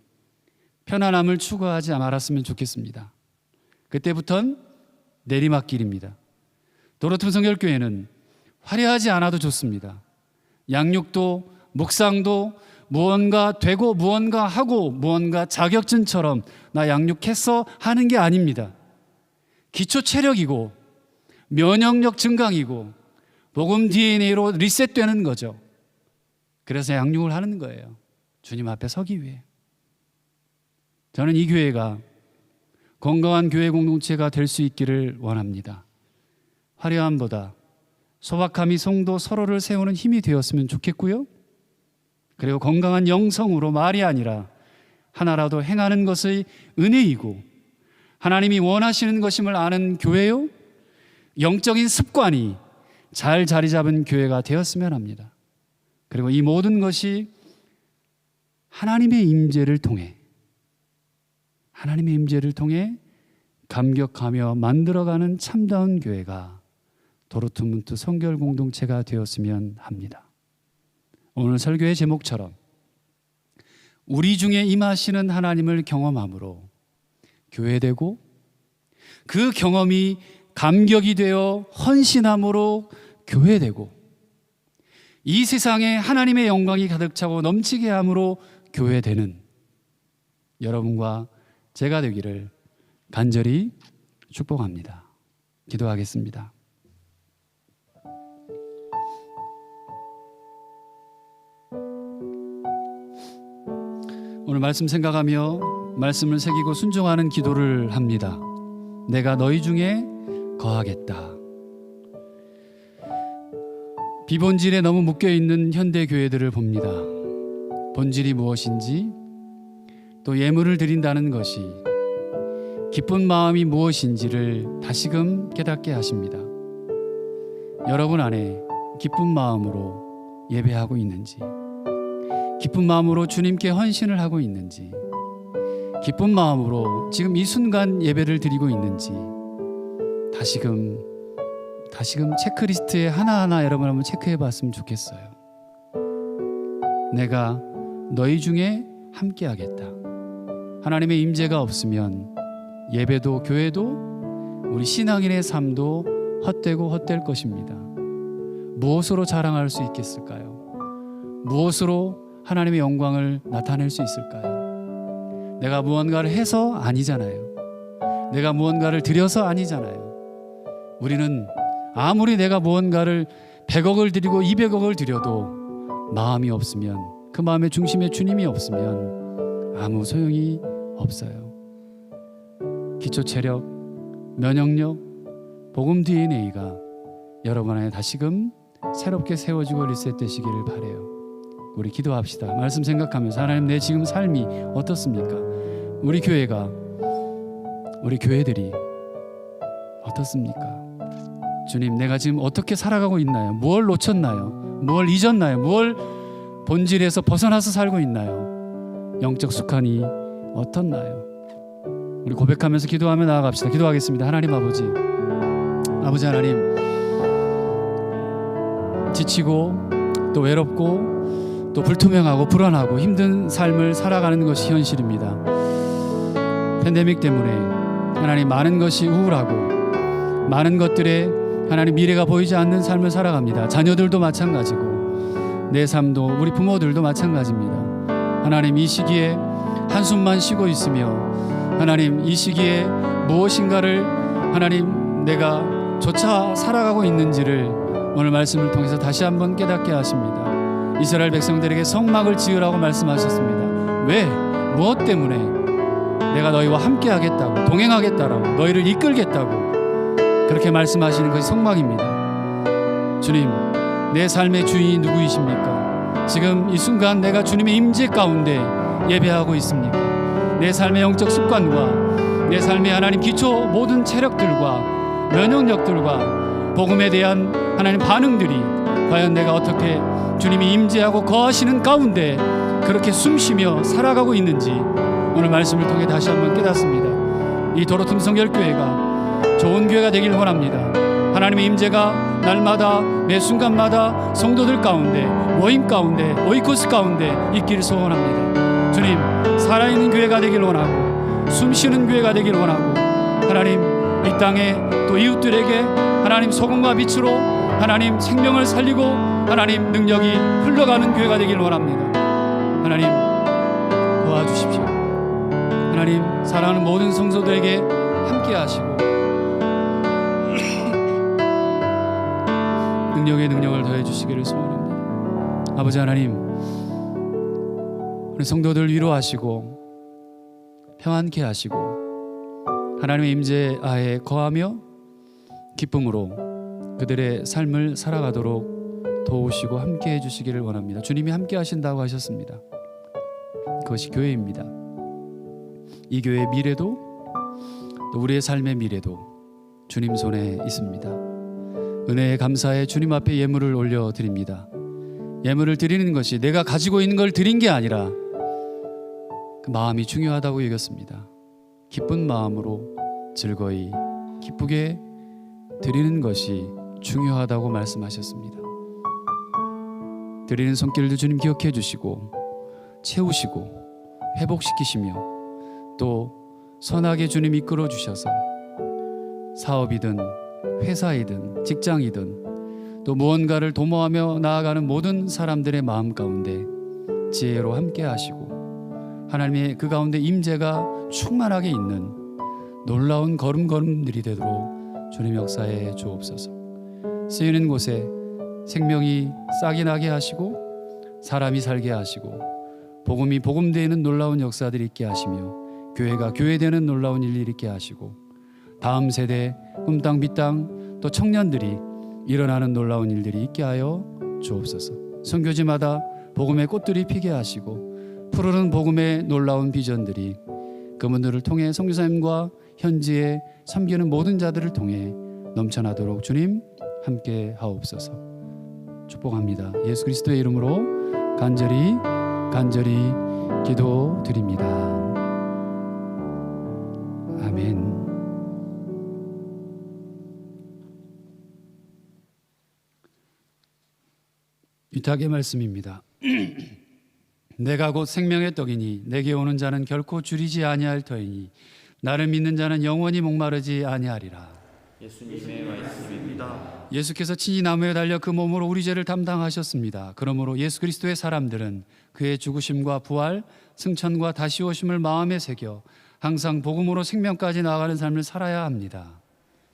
편안함을 추구하지 말았으면 좋겠습니다. 그때부터는 내리막길입니다. 도로툼 성결교회는 화려하지 않아도 좋습니다. 양육도 묵상도 무언가 되고 무언가 하고 무언가 자격증처럼 나 양육했어 하는 게 아닙니다. 기초 체력이고 면역력 증강이고 복음 DNA로 리셋되는 거죠. 그래서 양육을 하는 거예요. 주님 앞에 서기 위해. 저는 이 교회가 건강한 교회 공동체가 될 수 있기를 원합니다. 화려함보다 소박함이 성도 서로를 세우는 힘이 되었으면 좋겠고요. 그리고 건강한 영성으로 말이 아니라 하나라도 행하는 것의 은혜이고 하나님이 원하시는 것임을 아는 교회요, 영적인 습관이 잘 자리 잡은 교회가 되었으면 합니다. 그리고 이 모든 것이 하나님의 임재를 통해 감격하며 만들어가는 참다운 교회가 도로투문트 성결 공동체가 되었으면 합니다. 오늘 설교의 제목처럼 우리 중에 임하시는 하나님을 경험함으로 교회되고 그 경험이 감격이 되어 헌신함으로 교회되고 이 세상에 하나님의 영광이 가득 차고 넘치게 함으로 교회되는 여러분과 제가 되기를 간절히 축복합니다. 기도하겠습니다. 오늘 말씀 생각하며 말씀을 새기고 순종하는 기도를 합니다. 내가 너희 중에 거하겠다. 비본질에 너무 묶여있는 현대 교회들을 봅니다. 본질이 무엇인지, 또 예물을 드린다는 것이 기쁜 마음이 무엇인지를 다시금 깨닫게 하십니다. 여러분 안에 기쁜 마음으로 예배하고 있는지, 기쁜 마음으로 주님께 헌신을 하고 있는지, 기쁜 마음으로 지금 이 순간 예배를 드리고 있는지 다시금 체크리스트에 하나하나 여러분 한번 체크해 봤으면 좋겠어요. 내가 너희 중에 함께 하겠다. 하나님의 임재가 없으면 예배도 교회도 우리 신앙인의 삶도 헛되고 헛될 것입니다. 무엇으로 자랑할 수 있겠을까요? 무엇으로 하나님의 영광을 나타낼 수 있을까요? 내가 무언가를 해서 아니잖아요. 내가 무언가를 드려서 아니잖아요. 우리는 아무리 내가 무언가를 100억을 드리고 200억을 드려도 마음이 없으면, 그 마음의 중심에 주님이 없으면 아무 소용이 없어요. 기초 체력, 면역력, 복음 DNA가 여러분 안에 다시금 새롭게 세워지고 리셋되시기를 바라요. 우리 기도합시다. 말씀 생각하면서 하나님, 내 지금 삶이 어떻습니까? 우리 교회들이 어떻습니까? 주님, 내가 지금 어떻게 살아가고 있나요? 무엇을 놓쳤나요? 무엇을 잊었나요? 무엇을 본질에서 벗어나서 살고 있나요? 영적 습관이 어떻나요? 우리 고백하면서 기도하며 나아갑시다. 기도하겠습니다. 하나님 아버지 하나님, 지치고 또 외롭고 또 불투명하고 불안하고 힘든 삶을 살아가는 것이 현실입니다. 팬데믹 때문에 하나님, 많은 것이 우울하고 많은 것들에 하나님 미래가 보이지 않는 삶을 살아갑니다. 자녀들도 마찬가지고 내 삶도, 우리 부모들도 마찬가지입니다. 하나님, 이 시기에 한숨만 쉬고 있으며 하나님, 이 시기에 무엇인가를 하나님 내가 조차 살아가고 있는지를 오늘 말씀을 통해서 다시 한번 깨닫게 하십니다. 이스라엘 백성들에게 성막을 지으라고 말씀하셨습니다. 왜? 무엇 때문에? 내가 너희와 함께 하겠다고, 동행하겠다라고, 너희를 이끌겠다고 그렇게 말씀하시는 것이 성막입니다. 주님, 내 삶의 주인이 누구이십니까? 지금 이 순간 내가 주님의 임재 가운데 예배하고 있습니까? 내 삶의 영적 습관과 내 삶의 하나님 기초 모든 체력들과 면역력들과 복음에 대한 하나님 반응들이 과연 내가 어떻게 주님이 임재하고 거하시는 가운데 그렇게 숨쉬며 살아가고 있는지 오늘 말씀을 통해 다시 한번 깨닫습니다. 이 도로틈 성결교회가 좋은 교회가 되길 원합니다. 하나님의 임재가 날마다 매 순간마다 성도들 가운데, 모임 가운데, 오이코스 가운데 있기를 소원합니다. 주님, 살아있는 교회가 되길 원하고 숨쉬는 교회가 되길 원하고 하나님, 이 땅에 또 이웃들에게 하나님 소금과 빛으로 하나님 생명을 살리고 하나님 능력이 흘러가는 교회가 되길 원합니다. 하나님, 도와주십시오. 하나님, 사랑하는 모든 성도들에게 함께 하시고 능력의 능력을 더해 주시기를 소원합니다. 아버지 하나님, 우리 성도들 위로하시고 평안케 하시고 하나님의 임재 하에 거하며 기쁨으로 그들의 삶을 살아가도록 도우시고 함께 해주시기를 원합니다. 주님이 함께 하신다고 하셨습니다. 그것이 교회입니다. 이 교회의 미래도 또 우리의 삶의 미래도 주님 손에 있습니다. 은혜에 감사해 주님 앞에 예물을 올려드립니다. 예물을 드리는 것이 내가 가지고 있는 걸 드린 게 아니라 그 마음이 중요하다고 여겼습니다. 기쁜 마음으로 즐거이 기쁘게 드리는 것이 중요하다고 말씀하셨습니다. 드리는 손길도 주님 기억해 주시고 채우시고 회복시키시며 또 선하게 주님 이끌어 주셔서 사업이든 회사이든 직장이든 또 무언가를 도모하며 나아가는 모든 사람들의 마음 가운데 지혜로 함께 하시고 하나님의 그 가운데 임재가 충만하게 있는 놀라운 걸음걸음들이 되도록 주님 역사해 주옵소서. 쓰이는 곳에 생명이 싹이 나게 하시고 사람이 살게 하시고 복음이 복음되는 놀라운 역사들이 있게 하시며 교회가 교회되는 놀라운 일들이 있게 하시고 다음 세대 꿈땅 빛땅 또 청년들이 일어나는 놀라운 일들이 있게 하여 주옵소서. 선교지마다 복음의 꽃들이 피게 하시고 푸르른 복음의 놀라운 비전들이 그분들을 통해 선교사님과 현지에 섬기는 모든 자들을 통해 넘쳐나도록 주님 함께 하옵소서. 축복합니다. 예수 그리스도의 이름으로 간절히 기도드립니다. 아멘. 위탁의 말씀입니다. 내가 곧 생명의 떡이니 내게 오는 자는 결코 줄이지 아니할 터이니 나를 믿는 자는 영원히 목마르지 아니하리라. 예수님의 말씀입니다. 예수께서 친히 나무에 달려 그 몸으로 우리 죄를 담당하셨습니다. 그러므로 예수 그리스도의 사람들은 그의 죽으심과 부활, 승천과 다시 오심을 마음에 새겨 항상 복음으로 생명까지 나아가는 삶을 살아야 합니다.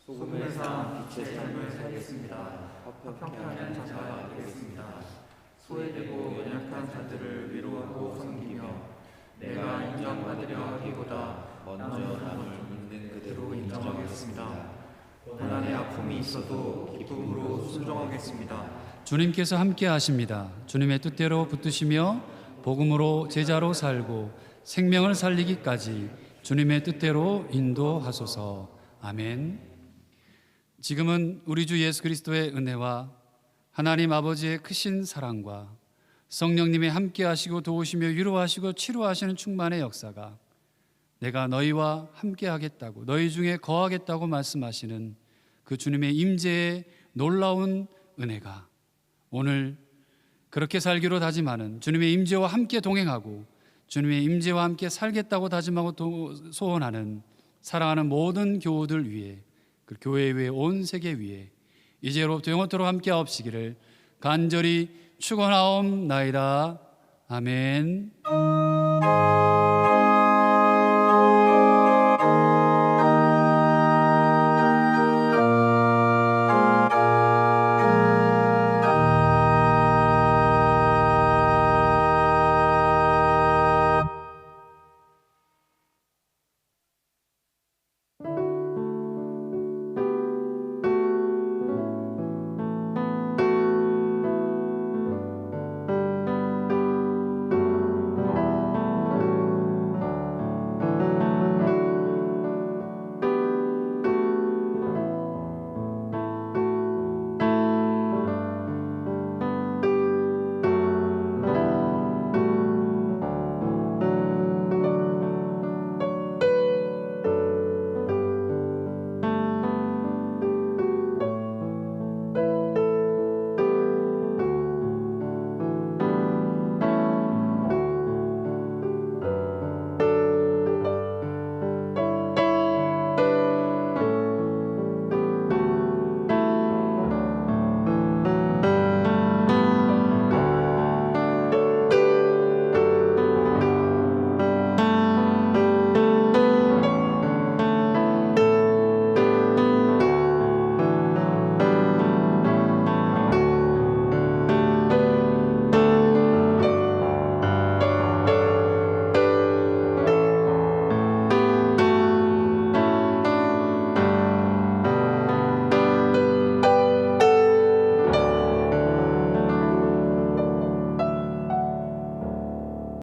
소금의 삶, 빛의 삶을 살겠습니다. 화평케 하는 자가 되겠습니다. 소외되고 연약한 자들을 위로하고 섬기며 내가 인정받으려 하기보다 먼저 남을 있는 그대로 인정하겠습니다. 고난의 아픔이 있어도 기쁨으로 순종하겠습니다. 주님께서 함께 하십니다. 주님의 뜻대로 붙드시며 복음으로 제자로 살고 생명을 살리기까지 주님의 뜻대로 인도하소서. 아멘. 지금은 우리 주 예수 그리스도의 은혜와 하나님 아버지의 크신 사랑과 성령님의 함께 하시고 도우시며 위로하시고 치료하시는 충만의 역사가 내가 너희와 함께 하겠다고 너희 중에 거하겠다고 말씀하시는 그 주님의 임재의 놀라운 은혜가 오늘 그렇게 살기로 다짐하는 주님의 임재와 함께 동행하고 주님의 임재와 함께 살겠다고 다짐하고 소원하는 사랑하는 모든 교우들 위해 그 교회 위에 온 세계 위에 이제로부터 영원토록 함께 하옵시기를 간절히 축원하옵나이다. 아멘.